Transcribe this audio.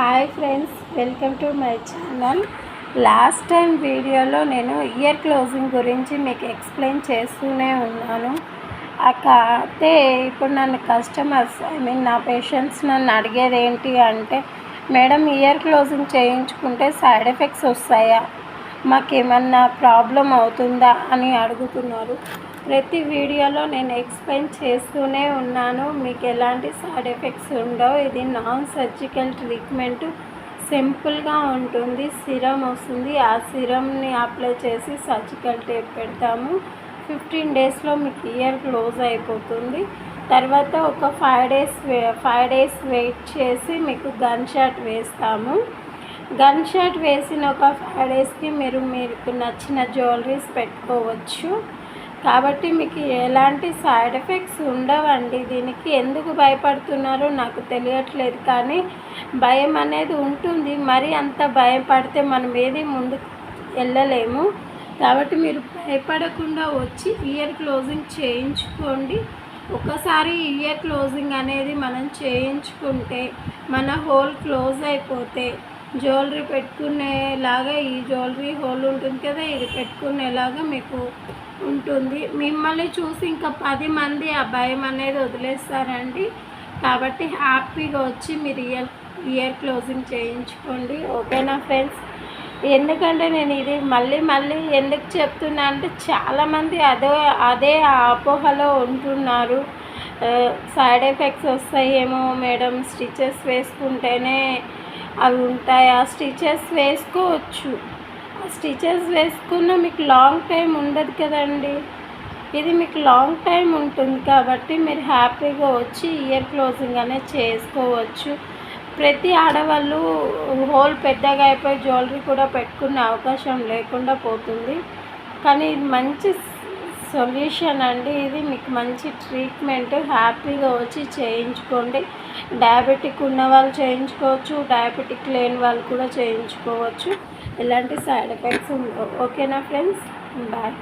Hi friends, welcome to my channel. Last time వీడియోలో నేను year closing గురించి మీకు ఎక్స్ప్లెయిన్ చేస్తూనే ఉన్నాను. అయితే ఇప్పుడు నన్ను కస్టమర్స్ నా పేషెంట్స్ నన్ను అడిగేది ఏంటి అంటే, మేడం ఇయర్ క్లోజింగ్ చేయించుకుంటే సైడ్ ఎఫెక్ట్స్ వస్తాయా, మాకేమన్నా ప్రాబ్లం అవుతుందా అని అడుగుతున్నారు. ప్రతి వీడియోలో నేను ఎక్స్ప్లెయిన్ చేస్తూనే ఉన్నాను, మీకు ఎలాంటి సైడ్ ఎఫెక్ట్స్ ఉండవు. ఇది నాన్ సర్జికల్ ట్రీట్మెంట్, సింపుల్గా ఉంటుంది. సిరం వస్తుంది, ఆ సిరంని అప్లై చేసి సర్జికల్ టేప్ పెడతాము. 15 డేస్లో మీకు ఇయర్ క్లోజ్ అయిపోతుంది. తర్వాత ఒక 5 డేస్ వెయిట్ చేసి మీకు గన్ షాట్ వేస్తాము. గన్ షాట్ వేసిన ఒక 5 డేస్కి మీకు నచ్చిన జ్యువెలరీస్ పెట్టుకోవచ్చు. కాబట్టి మీకు ఎలాంటి సైడ్ ఎఫెక్ట్స్ ఉండవండి. దీనికి ఎందుకు భయపడుతున్నారో నాకు తెలియట్లేదు, కానీ భయం అనేది ఉంటుంది. మరి అంత భయపడితే మనం ఏది ముందుకు వెళ్ళలేము. కాబట్టి మీరు భయపడకుండా వచ్చి ఇయర్ క్లోజింగ్ చేయించుకోండి. ఒకసారి ఇయర్ క్లోజింగ్ అనేది మనం చేయించుకుంటే మన హోల్ క్లోజ్ అయిపోతే జ్యువెలరీ పెట్టుకునేలాగా, ఈ జ్యువెలరీ హోల్ ఉంటుంది కదా, ఇది పెట్టుకునేలాగా మీకు ఉంటుంది. మిమ్మల్ని చూసి ఇంకా 10 మంది ఆ భయం అనేది వదిలేస్తారండి. కాబట్టి హ్యాపీగా వచ్చి మీరు ఇయర్ క్లోజింగ్ చేయించుకోండి. ఓకేనా ఫ్రెండ్స్? ఎందుకంటే నేను ఇది మళ్ళీ ఎందుకు చెప్తున్నా అంటే, చాలామంది అదే అపోహలో ఉంటున్నారు. సైడ్ ఎఫెక్ట్స్ వస్తాయేమో మేడం, స్టిచెస్ వేసుకుంటేనే అవి ఉంటాయా? స్టిచెస్ వేసుకోవచ్చు. స్టిచెస్ వేసుకున్న మీకు లాంగ్ టైం ఉండదు కదండి. ఇది మీకు లాంగ్ టైం ఉంటుంది కాబట్టి మీరు హ్యాపీగా వచ్చి ఇయర్ క్లోజింగ్ అనేది చేసుకోవచ్చు. ప్రతి ఆడవాళ్ళు హోల్ పెద్దగా అయిపోయి జ్యువెలరీ కూడా పెట్టుకునే అవకాశం లేకుండా పోతుంది. కానీ ఇది మంచి సొల్యూషన్ అండి. ఇది మీకు మంచి ట్రీట్మెంట్. హ్యాపీగా వచ్చి చేయించుకోండి. డయాబెటిక్ ఉన్న వాళ్ళు చేయించుకోవచ్చు, డయాబెటిక్ లేని వాళ్ళు కూడా చేయించుకోవచ్చు. ఎలాంటి సైడ్ ఎఫెక్ట్స్ ఉండవు. ఓకేనా ఫ్రెండ్స్? బాయ్.